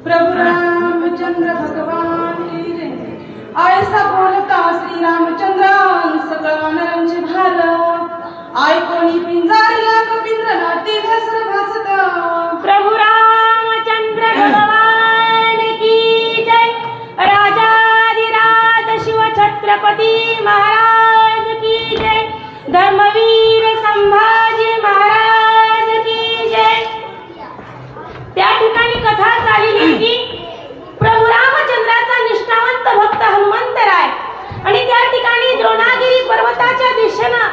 प्रभु रामचंद्र भगवान की जय। ऐसा बोलता श्री रामचंद्र सकळ वानरांचे भार ऐकोनी पिंजारीला कपिंद्र नाती घसर भासत। प्रभु रामचंद्र भगवान की जय। राजाधिराज शिव छत्रपती महाराज की जय। धर्मवीर संभाजी महाराज की जय। त्या ठिकाणी कथा चालली की प्रभु रामचंद्राचा निष्ठावंत भक्त हनुमंतराय आणि त्या ठिकाणी द्रोणागिरी पर्वताच्या दिशेनं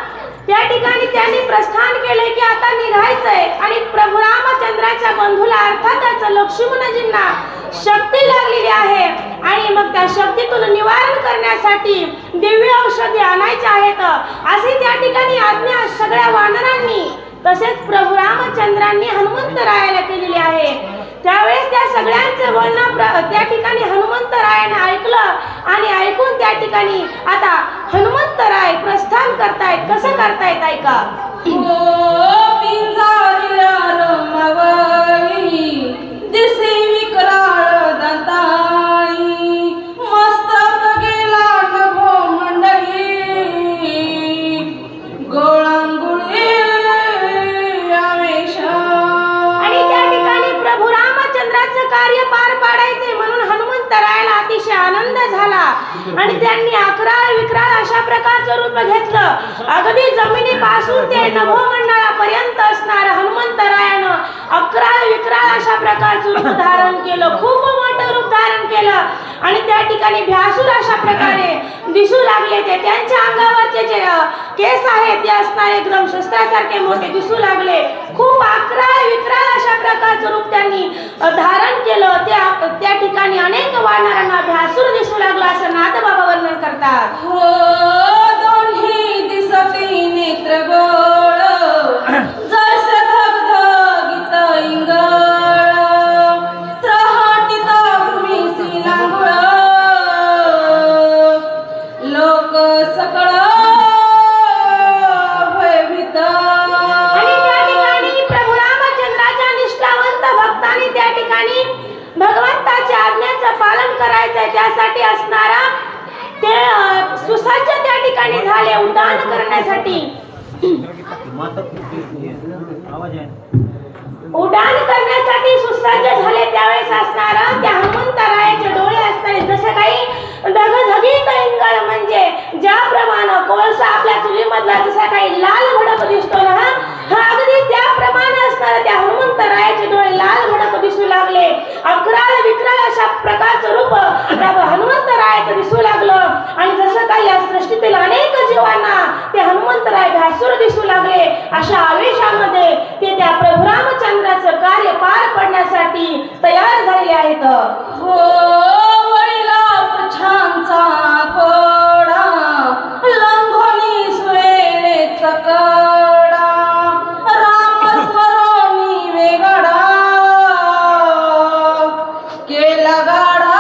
त्या ठिकाणी त्यांनी प्रस्थान केले की आता निघायचंय आणि प्रभु रामचंद्राच्या बंधूला अर्थातच लक्ष्मणजींना शक्ती लागलेली आहे आणि मग त्या शक्तीतून निवारण करण्यासाठी दिव्य औषधी आणायचे आहेत असे त्या ठिकाणी आज्ञा सगळ्या वानरांनी तसेच प्रभु रामचंद्रांनी हनुमंतरायाला केलेली आहे। त्यावेळेस त्या सगळ्यांचे बोलणं त्या ठिकाणी हनुमंतरायाने ऐकलं आणि ऐकून त्या ठिकाणी आता हनुमंतराय प्रस्थान करतायत। कसं करतायत ऐका। पिंजारीला रमावली दिसे विकराळ दंताई मस्तक गेला नभो मंडळी गोळांगुळी आवेश। आणि त्या ठिकाणी प्रभु रामचंद्राचं कार्य पार पाडायचे म्हणून हनुमंतरायाला अतिशय आनंद झाला आणि त्यांनी अकराळ विक्राळ अशा प्रकारचं रूप घेतलं। अगदी जमिनीपासून ते नभोमंडळापर्यंत असणार हनुमंतरायानं अकराळ विक्राळ अशा प्रकारचं रूप धारण केलं। खूप मोठं रूप धारण केलं आणि त्या ठिकाणी भ्यासूर अशा प्रकारे दिसू लागले। ते त्यांच्या अंगावरचे जे केस आहेत ते असणारे एकदम शस्त्रासारखे मोठे दिसू लागले। खूप अकराळ विक्राळ अशा प्रकारचं रूप त्यांनी धारण केलं। त्या ठिकाणी अनेक वानरांना भ्यासूर दिसू लागला असं नाथबाबा वर्णन करतात। हो दोन्ही दिसती नेत्र गोळ जैसे धगधगीत इंगळ त्रहाटित भूमीसी लांगुळ लोक सकळ भयभीत। आणि त्या ठिकाणी प्रभु रामचंद्राच्या निष्ठावंत भक्तांनी त्या ठिकाणी भगवंताच्या आज्ञेचं पालन करायचंय त्यासाठी असणारा ते सुसज्ज त्या ठिकाणी झाले उड्डाण करण्यासाठी। उड्डाण करण्यासाठी सुसज्ज झाले त्यावेळेस असणारा त्या हनुमंतरायाचे डोळे असणारे जसं काही धगधगीत इंगळ म्हणजे ज्याप्रमाणे कोळसा आपल्या चुलीमधला जसा काही लाल भडक दिसतो ना हा अगदी त्याप्रमाणे असणारे त्या हनुमंतरायाचे डोळे लाल भडक दिसू लागले। अकराळ विक्राळ अशा प्रकारचं रूप त्या हनुमंतरायाचं दिसू लागलं आणि जसं काही या सृष्टीतील अनेक जीवांना ते हनुमंतराय भ्यासूर दिसू लागले अशा आवेशामध्ये ते त्या प्रभु रामचंद्राचं कार्य पार पडण्यासाठी तयार झालेले आहेत। हो वळीला पुछांचा कोडा लंघोनी स्वेळेचा कडा रामस्मरणी वेगळा केला गाडा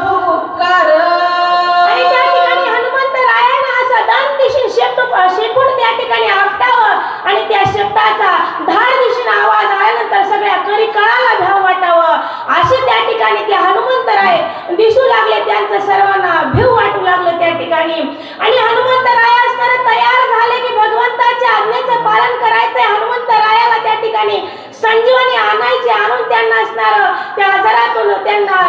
भूपकार। आणि त्या ठिकाणी हनुमंतरायानं असं दन दिशेने शेपूट त्या ठिकाणी आपटावं आणि त्या शेपटाचा धाड दिशेने आवाज आल्यानंतर सगळ्या करी कळाला धाव वाटावं असे त्या ठिकाणी ते हनुमंतराय दिसू लागले। त्यांचं सर्वांना भीव वाटू लागलं त्या ठिकाणी आणि हनुमंतराय असणारे तयार झाले की भगवंताच्या आज्ञेचं पालन करायचंय। हनुमंतरायाला त्या ठिकाणी संजीवनी आणायची आणून त्यांना असणार त्या आजारातून त्यांना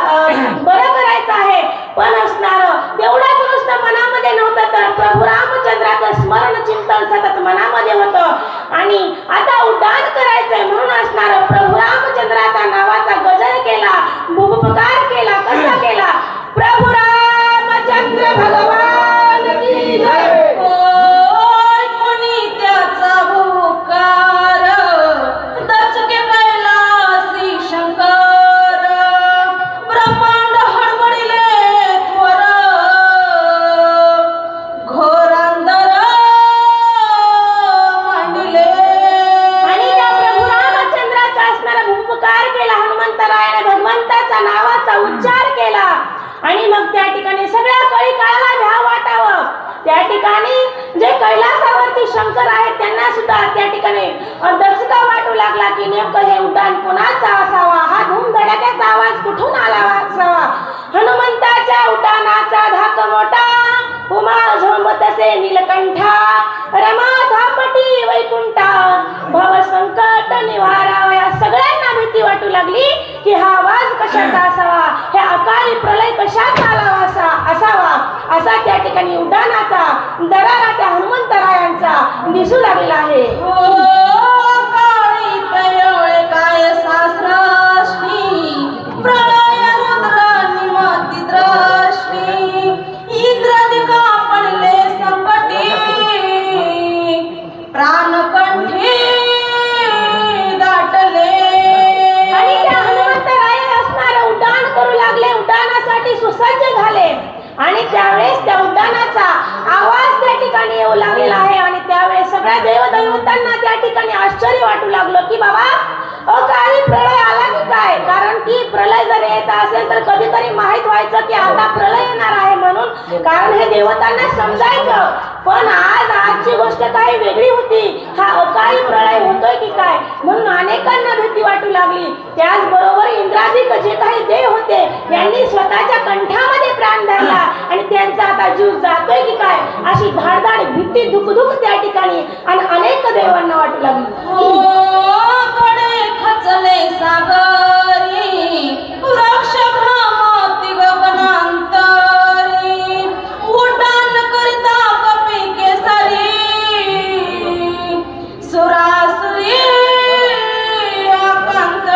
बरं करायचं आहे पण असणार तेवढाच नुसतं मनामध्ये नव्हतं तर प्रभु रामचंद्राचं स्मरण चिंतन सतत मनामध्ये होतं आणि आता उड्डाण करायचंय म्हणून असणार प्रभु रामचंद्राचा नावाचा गजर केला भूपकार केला। कसा केला। प्रभु रामचंद्र भगवान की जय। होय कोणी त्याचा भूकार दचके कैलासी शंकर ब्रह्मांड हडबडिले त्वर घोरांदर मांडले। आणि त्या प्रभु रामचंद्राचा असणारा भूपकार केला हनुमंतरायाने भगवंताचा नावाचा उच्चार केला आणि मग त्या ठिकाणी सगळ्या कळी काळाला भ्याव वाटावं। त्या ठिकाणी जे कैलासावरती शंकर आहेत त्यांना सुद्धा त्या ठिकाणी दचका वाटू लागला की नेमकं हे उड्डाण कोणाचं असावा उमा झोंबतसे नीलकंठा रमा धापटी वैकुंठा भव संकट निवारा. या सगळ्यांना भीती वाटू लागली की हा आवाज कशाचा असावा, हे अकाली प्रलय कशाचा असावा. असा त्या ठिकाणी उड्डाणाचा दरारा त्या हनुमंतरायांचा दिसू लागलेला आहे. काळी प्रयळ काय सासरश्री प्रलय रुद्र निमती द्रष्टी इंद्रदिका पडले संकटी प्राणकंठी दाटले. आणि त्या हनुमंतराय असणारे उड्डाण करू लागले, उड्डाणासाठी सुसज्ज झाले. आणि त्यावेळेस त्या उड्डाणाचा आवाज त्या ठिकाणी येऊ लागलेला आहे. आणि त्यावेळेस सगळ्या देवदैवतांना त्या ठिकाणी आश्चर्य वाटू लागलं की बाबा अकाली प्रलय आला की काय. कारण की प्रलय जर यायचा असेल तर कधीतरी माहित व्हायचं की आता प्रलय येणार आहे म्हणून, कारण हे देवतांना समजायचं. पण आजची गोष्ट काही वेगळी होती. हा अकाली प्रलय होतोय की काय म्हणून अनेकांना भीती वाटू लागली. त्याचबरोबर इंद्रादिक जे काही देव होते यांनी स्वतःच्या कंठामध्ये प्राण धरला आणि त्यांचा आता जीव जातोय की काय अशी धाडधाड भीती दुखदुख त्या ठिकाणी आणि अनेक देवांना वाटू लागली. कडे खचले सागरी वृक्ष भ्रमती गगनांतरी उड्डाण करिता कपी केसरी सुरासुरी आकांत.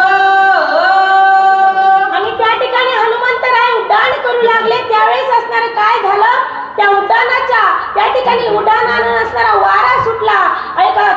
आणि त्या ठिकाणी हनुमंतराय उड्डाण करू लागले. त्यावेळेस असणारं काय झालं, त्या उड्डाणाच्या त्या ठिकाणी उड्डाणानं असणारा वारा सुटला,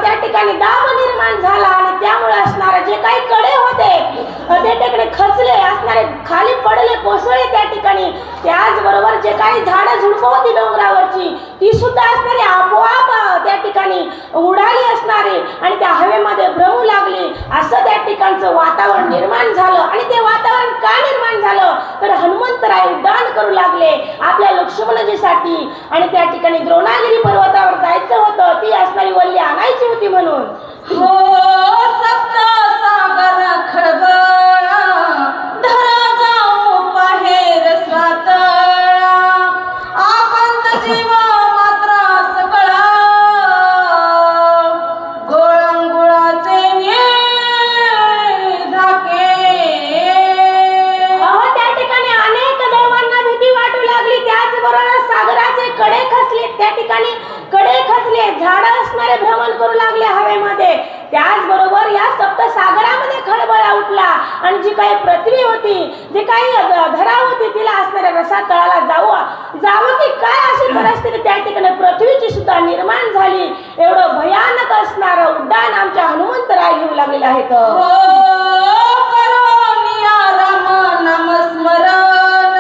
त्या ठिकाणी दाब निर्माण झाला आणि त्यामुळे असणारे जे काही कडे होते ते तिकडे खचले, असणारे खाली पडले, कोसळले त्या ठिकाणी. त्याचबरोबर जे काही झाडं झुडपं होती डोंगरावरची ती सुद्धा असणारी आपोआप त्या ठिकाणी उडाली असणारे आणि त्या हवेमध्ये भ्रमू लागली. असं त्या ठिकाणचं वातावरण निर्माण झालं. आणि ते वातावरण का निर्माण झालं तर हनुमंतराय उड्डाण करू लागले आपल्या लक्ष्मणजीसाठी. आणि त्या ठिकाणी द्रोणागिरी पर्वतावर जायचं होतं, ती असणारी वल्ली आणायची होती म्हणून. हो सप्त सागर खळबळ धरा जाऊ पाहेर स्वातळा आकांत जीव मात्र सकळा गोळंगुळाचे धाके. त्या ठिकाणी अनेक देवांना भीती वाटू लागली. त्याचबरोबर सागराचे कडे खचले, त्या ठिकाणी कडे खचले, झाडं असणारे भ्रमण करू लागले हवेमध्ये. त्याचबरोबर या सप्त सागरामध्ये खळबळ उठला आणि जी काही पृथ्वी होती, जी काही धरा होती तिला असणाऱ्या रसातळाला जावं की काय अशी परिस्थिती त्या ठिकाणी पृथ्वीची सुद्धा निर्माण झाली. एवढं भयानक असणारं उड्डाण आमच्या हनुमंतराय घेऊ लागलेले आहेत. राम नामस्मरण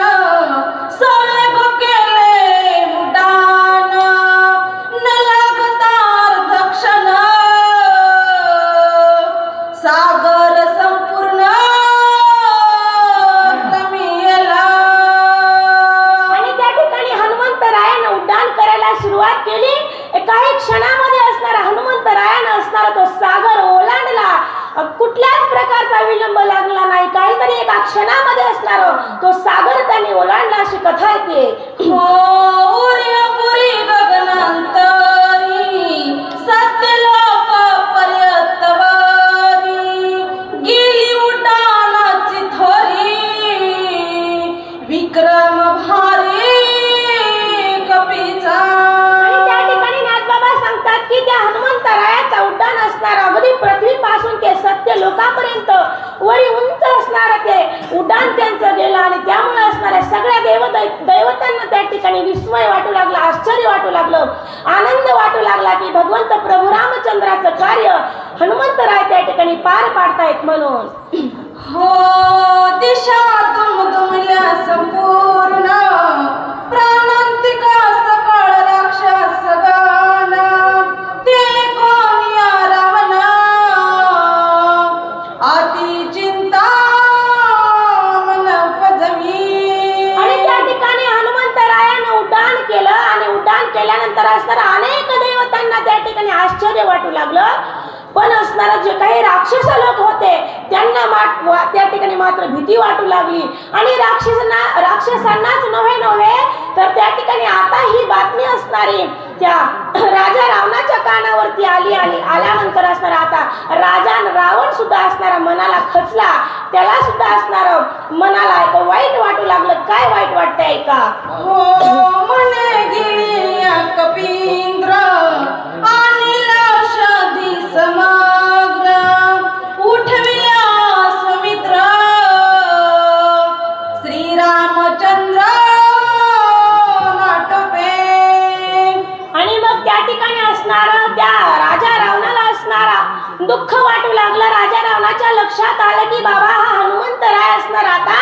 सळग केले उड्डाण न लागतार दक्षिण सागर संपूर्ण कमीला. आणि त्या ठिकाणी हनुमंतरायानं उड्डाण करायला सुरुवात केली. काही क्षणामध्ये असणारा हनुमंतरायानं असणारा तो सागर ओलांडला. कुठल्याच प्रकारचा विलंब लागला नाही. काहीतरी एका क्षणामध्ये असणारा तो सागर त्याने ओलांडला अशी कथा येते. पुरी गगनांतरी सत्यलोक पर्यंतवरी गेली उड्डाणाची थोरी विक्रम भारी कपीचा. आणि त्या ठिकाणी नाथबाबा सांगतात की त्या हनुमंतरायाचा उड्डाण असणारा अगदी पृथ्वीपासून ते सत्य लोकांपर्यंत वरी उंच असणारं ते उड्डाण त्यांचं गेलं. आणि त्यामुळे असणाऱ्या सगळ्या दैवतांना त्या ठिकाणी विस्मय वाटू लागला, आश्चर्य वाटू लागलं, आनंद वाटू लागला की भगवंत प्रभू रामचंद्राचं कार्य हनुमंतराय त्या ठिकाणी पार पाडतायत म्हणून. हो दिशा दुमदुमल्या संपूर्ण प्राणांतिका सकळ राक्षस गण ते कोणिया रावण अति चिंता मन पजवी. आणि त्या ठिकाणी हनुमंतरायानं उड्डाण केलं आणि उड्डाण केल्यानंतर असणाऱ्या अनेक देवतांना त्या ठिकाणी आश्चर्य वाटू लागलं. पण असणारा जे काही राक्षस लोक होते त्यांना त्या ठिकाणी मात्र भीती वाटू लागली. आणि राक्षसांनाच नव्हे तर त्या ठिकाणी आता ही बातमी असणारी त्या राजा रावणाच्या कानावरती आल्यानंतर असणार आता राजा रावण सुद्धा असणारा मनाला खचला, त्याला सुद्धा असणार मनाला एक वाईट वाटू लागलं. काय वाईट वाटतंय का? हो म्हणे गिरिया कपींद्र अनिल औषधी समग्र उठविया सुमित्र श्रीरामचंद्र नाटपे. आणि मग त्या ठिकाणी असणारा त्या राजा रावणाला असणारा दुःख वाटू लागलं. राजा रावणाच्या लक्षात आलं की बाबा हा हनुमंतराय असणार आता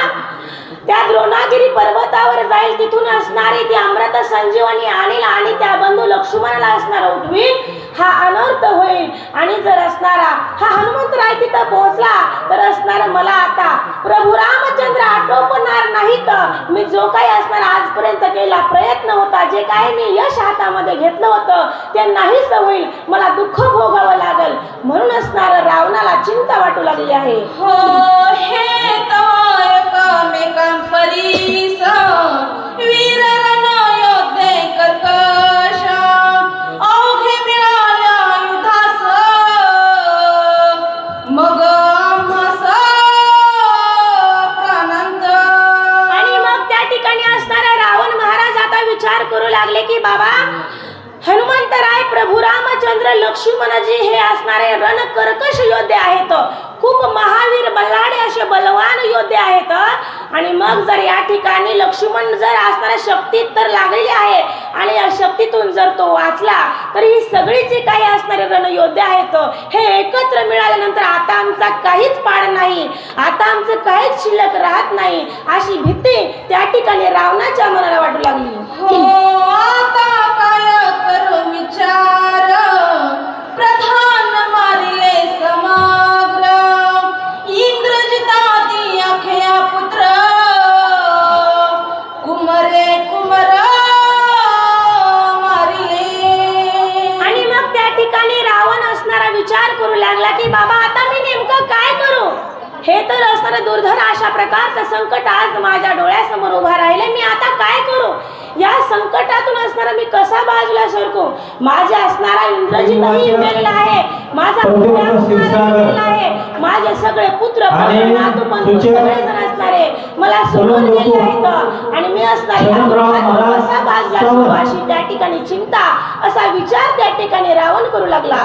त्या द्रोणागिरी पर्वतावर जाईल, तिथून असणारी ती अमृत संजीवनी आणेल आणि त्या बंधू लक्ष्मणाला असणारा उठवील, हा अनर्थ होईल. आणि जर असणारा हा हनुमंतराय तिथं पोहोचला तर असणार मला आता प्रभू रामचंद्र आटोपणार नाहीत. मी जो काही असणार आजपर्यंत केला प्रयत्न होता, जे काही मी यश हातामध्ये घेतलं होतं ते नाहीच होईल, मला दुःख भोगावं लागेल. म्हणून असणार रावणाला चिंता वाटू लागली आहे. हो हे एकमेकां परीस वीर रण योद्धे कर्कश अवघे मिळाल्या युधास मग आम्हास प्राणांत. आणि मग त्या ठिकाणी असणारा रावण महाराज आता विचार करू लागले की बाबा हनुमंतराय प्रभू रामचंद्र लक्ष्मणजी हे असणारे रणकर्कश योद्धे आहेत, खूप महावीर बल्लाढ्य असे बलवान योद्धे आहेत. आणि मग जर या ठिकाणी लक्ष्मण जर असणाऱ्या शक्तीत तर लागलेले आहे आणि या शक्तीतून जर तो वाचला तर ही सगळी जी काही असणारे रणयोद्धे आहेत हे एकत्र मिळाल्यानंतर आता आमचा काहीच पाड नाही, आता आमचं काहीच शिल्लक राहत नाही, अशी भीती त्या ठिकाणी रावणाच्या मनाला वाटू लागली. हो आता काय करू विचार प्रधान मारिले समग्र इंद्रजितादी अखया पुत्र कुमरे कुमर मारिले. आणि मग त्या ठिकाणी रावण असणारा विचार करू लागला की बाबा आता मी नेमकं काय करू? हे तर असणारं दुर्धर अशा प्रकारचं संकट आज माझ्या डोळ्यासमोर उभा राहिले, मी आता काय करू? या संकटातून असणारा मी कसा बाजूला सरकू? माझ्या असणारा इंद्रजितही मेलेला आहे, माझा मेलेला आहे, माझे सगळे पुत्र नातू बंधू सगळेजण असणारे मला सोडून गेले आहेत आणि मी असणारी कसा बाजूला सरू अशी त्या ठिकाणी चिंता, असा विचार त्या ठिकाणी रावण करू लागला.